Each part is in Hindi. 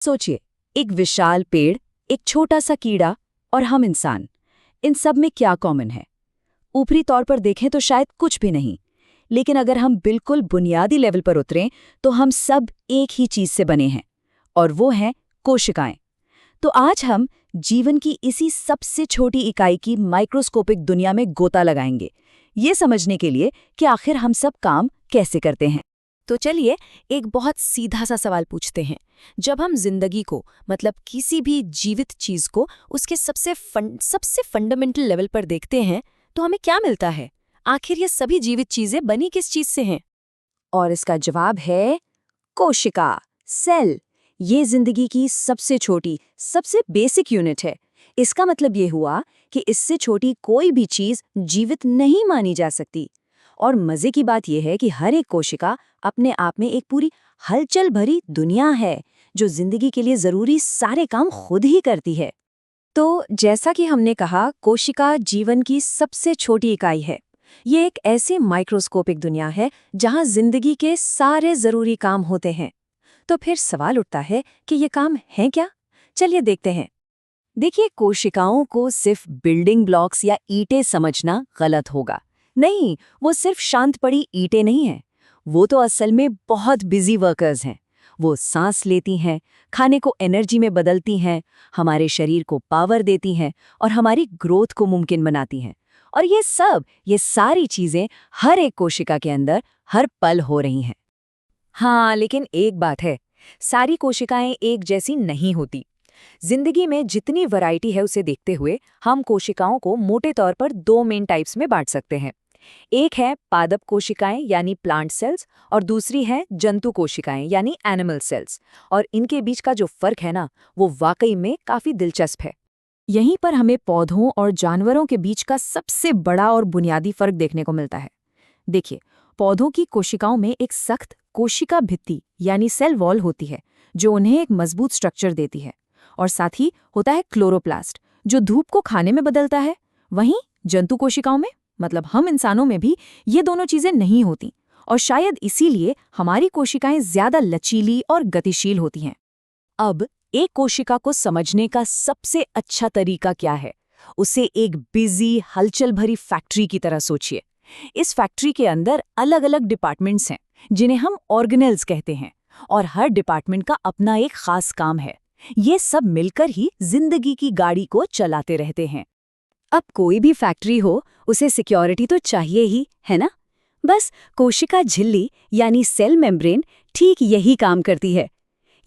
सोचिए, एक विशाल पेड़, एक छोटा सा कीड़ा और हम इंसान। इन सब में क्या कॉमन है? ऊपरी तौर पर देखें तो शायद कुछ भी नहीं, लेकिन अगर हम बिल्कुल बुनियादी लेवल पर उतरें तो हम सब एक ही चीज से बने हैं, और वो हैं कोशिकाएं। तो आज हम जीवन की इसी सबसे छोटी इकाई की माइक्रोस्कोपिक दुनिया में गोता लगाएंगे, ये समझने के लिए कि आखिर हम सब काम कैसे करते हैं। तो चलिए एक बहुत सीधा सा सवाल पूछते हैं। जब हम जिंदगी को मतलब किसी भी जीवित चीज को उसके सबसे फंडामेंटल लेवल पर देखते हैं तो हमें क्या मिलता है? आखिर ये सभी जीवित चीजें बनी किस चीज से हैं? और इसका जवाब है कोशिका, सेल। ये जिंदगी की सबसे छोटी, सबसे बेसिक यूनिट है। इसका मतलब ये हुआ कि इससे छोटी कोई भी चीज जीवित नहीं मानी जा सकती। और मजे की बात यह है कि हर एक कोशिका अपने आप में एक पूरी हलचल भरी दुनिया है, जो जिंदगी के लिए जरूरी सारे काम खुद ही करती है। तो जैसा कि हमने कहा, कोशिका जीवन की सबसे छोटी इकाई है। ये एक ऐसी माइक्रोस्कोपिक दुनिया है जहां जिंदगी के सारे जरूरी काम होते हैं। तो फिर सवाल उठता है कि ये काम हैं क्या? चलिए देखते हैं। देखिए, कोशिकाओं को सिर्फ बिल्डिंग ब्लॉक्स या ईंटें समझना गलत होगा। नहीं, वो सिर्फ शांत पड़ी ईंटें नहीं हैं। वो तो असल में बहुत बिजी वर्कर्स हैं। वो सांस लेती हैं, खाने को एनर्जी में बदलती हैं, हमारे शरीर को पावर देती हैं और हमारी ग्रोथ को मुमकिन बनाती हैं। और ये सारी चीजें हर एक कोशिका के अंदर हर पल हो रही हैं। हाँ, लेकिन एक बात है, सारी कोशिकाएं एक जैसी नहीं होती। जिंदगी में जितनी वैरायटी है उसे देखते हुए हम कोशिकाओं को मोटे तौर पर दो मेन टाइप्स में बांट सकते हैं। एक है पादप कोशिकाएं यानी प्लांट सेल्स, और दूसरी है जंतु कोशिकाएं यानी एनिमल सेल्स। और इनके बीच का जो फर्क है ना, वो वाकई में काफी दिलचस्प है। यहीं पर हमें पौधों और जानवरों के बीच का सबसे बड़ा और बुनियादी फर्क देखने को मिलता है। देखिए, पौधों की कोशिकाओं में एक सख्त कोशिका भित्ति यानी सेल वॉल होती है, जो उन्हें एक मजबूत स्ट्रक्चर देती है। और साथ ही होता है क्लोरोप्लास्ट, जो धूप को खाने में बदलता है। वहीं जंतु कोशिकाओं में, मतलब हम इंसानों में भी, ये दोनों चीजें नहीं होती, और शायद इसीलिए हमारी कोशिकाएं ज्यादा लचीली और गतिशील होती हैं। अब एक कोशिका को समझने का सबसे अच्छा तरीका क्या है? उसे एक बिजी, हलचल भरी फैक्ट्री की तरह सोचिए। इस फैक्ट्री के अंदर अलग अलग डिपार्टमेंट्स हैं, जिन्हें हम ऑर्गेनेल्स कहते हैं, और हर डिपार्टमेंट का अपना एक खास काम है। ये सब मिलकर ही जिंदगी की गाड़ी को चलाते रहते हैं। अब कोई भी फैक्ट्री हो, उसे सिक्योरिटी तो चाहिए ही, है ना? बस कोशिका झिल्ली यानी सेल मेम्ब्रेन ठीक यही काम करती है।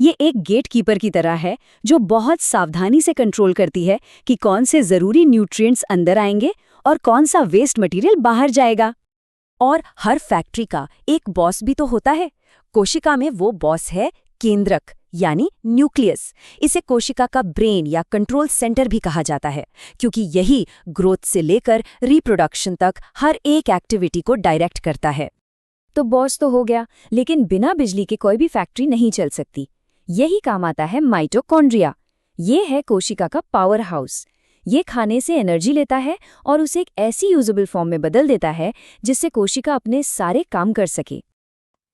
ये एक गेट कीपर की तरह है, जो बहुत सावधानी से कंट्रोल करती है कि कौन से जरूरी न्यूट्रिएंट्स अंदर आएंगे और कौन सा वेस्ट मटेरियल बाहर जाएगा। और हर फैक्ट्री का एक बॉस भी तो होता है। कोशिका में वो बॉस है केंद्रक यानी न्यूक्लियस। इसे कोशिका का ब्रेन या कंट्रोल सेंटर भी कहा जाता है, क्योंकि यही ग्रोथ से लेकर रिप्रोडक्शन तक हर एक एक्टिविटी को डायरेक्ट करता है। तो बॉस तो हो गया, लेकिन बिना बिजली के कोई भी फैक्ट्री नहीं चल सकती। यही काम आता है माइटोकॉन्ड्रिया। ये है कोशिका का पावर हाउस। ये खाने से एनर्जी लेता है और उसे एक ऐसी यूजेबल फॉर्म में बदल देता है जिससे कोशिका अपने सारे काम कर सके।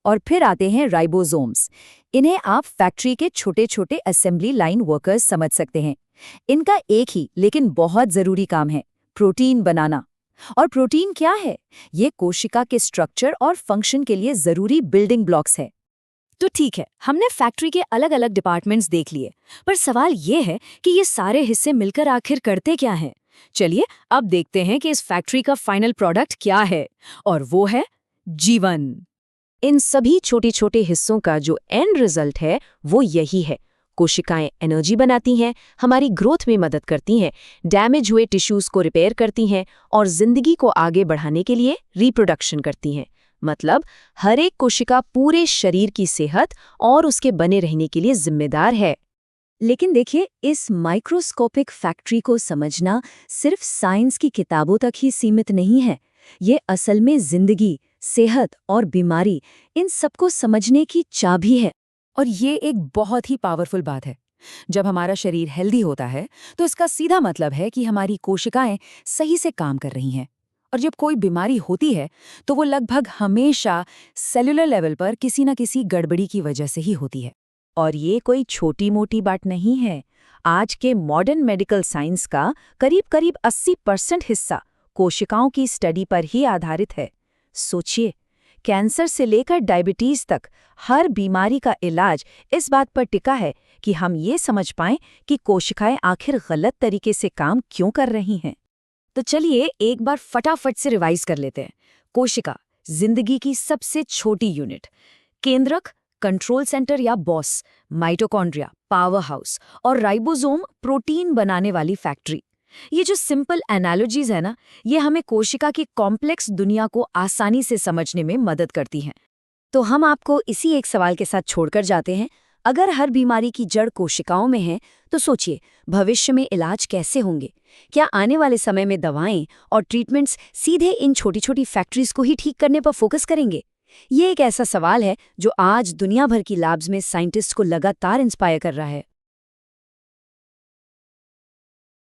और फिर आते हैं राइबोसोम्स। इन्हें आप फैक्ट्री के छोटे छोटे असेंबली लाइन वर्कर्स समझ सकते हैं। इनका एक ही लेकिन बहुत जरूरी काम है, प्रोटीन बनाना। और प्रोटीन क्या है? ये कोशिका के स्ट्रक्चर और फंक्शन के लिए जरूरी बिल्डिंग ब्लॉक्स है। तो ठीक है, हमने फैक्ट्री के अलग अलग डिपार्टमेंट्स देख लिए, पर सवाल ये है कि ये सारे हिस्से मिलकर आखिर करते क्या हैं? चलिए अब देखते हैं कि इस फैक्ट्री का फाइनल प्रोडक्ट क्या है, और वो है जीवन। इन सभी छोटे छोटे हिस्सों का जो एंड रिजल्ट है वो यही है। कोशिकाएं एनर्जी बनाती हैं, हमारी ग्रोथ में मदद करती हैं, डैमेज हुए टिश्यूज को रिपेयर करती हैं और जिंदगी को आगे बढ़ाने के लिए रिप्रोडक्शन करती हैं। मतलब हर एक कोशिका पूरे शरीर की सेहत और उसके बने रहने के लिए जिम्मेदार है। लेकिन देखिए, इस माइक्रोस्कोपिक फैक्ट्री को समझना सिर्फ साइंस की किताबों तक ही सीमित नहीं है। ये असल में जिंदगी, सेहत और बीमारी, इन सबको समझने की चाबी है। और ये एक बहुत ही पावरफुल बात है। जब हमारा शरीर हेल्दी होता है तो इसका सीधा मतलब है कि हमारी कोशिकाएं सही से काम कर रही हैं। और जब कोई बीमारी होती है तो वो लगभग हमेशा सेलुलर लेवल पर किसी न किसी गड़बड़ी की वजह से ही होती है। और ये कोई छोटी मोटी बात नहीं है। आज के मॉडर्न मेडिकल साइंस का करीब 80% हिस्सा कोशिकाओं की स्टडी पर ही आधारित है। सोचिए, कैंसर से लेकर डायबिटीज तक हर बीमारी का इलाज इस बात पर टिका है कि हम ये समझ पाएं कि कोशिकाएं आखिर गलत तरीके से काम क्यों कर रही हैं। तो चलिए एक बार फटाफट से रिवाइज कर लेते हैं। कोशिका, जिंदगी की सबसे छोटी यूनिट। केंद्रक, कंट्रोल सेंटर या बॉस। Mitochondria, power house. और राइबोसोम, प्रोटीन बनाने वाली फैक्ट्री। ये जो सिंपल एनालॉजीज है ना, ये हमें कोशिका की कॉम्प्लेक्स दुनिया को आसानी से समझने में मदद करती हैं। तो हम आपको इसी एक सवाल के साथ छोड़कर जाते हैं। अगर हर बीमारी की जड़ कोशिकाओं में है, तो सोचिए भविष्य में इलाज कैसे होंगे? क्या आने वाले समय में दवाएं और ट्रीटमेंट्स सीधे इन छोटी छोटी फैक्ट्रीज को ही ठीक करने पर फोकस करेंगे? ये एक ऐसा सवाल है जो आज दुनिया भर की लैब्स में साइंटिस्ट को लगातार इंस्पायर कर रहा है।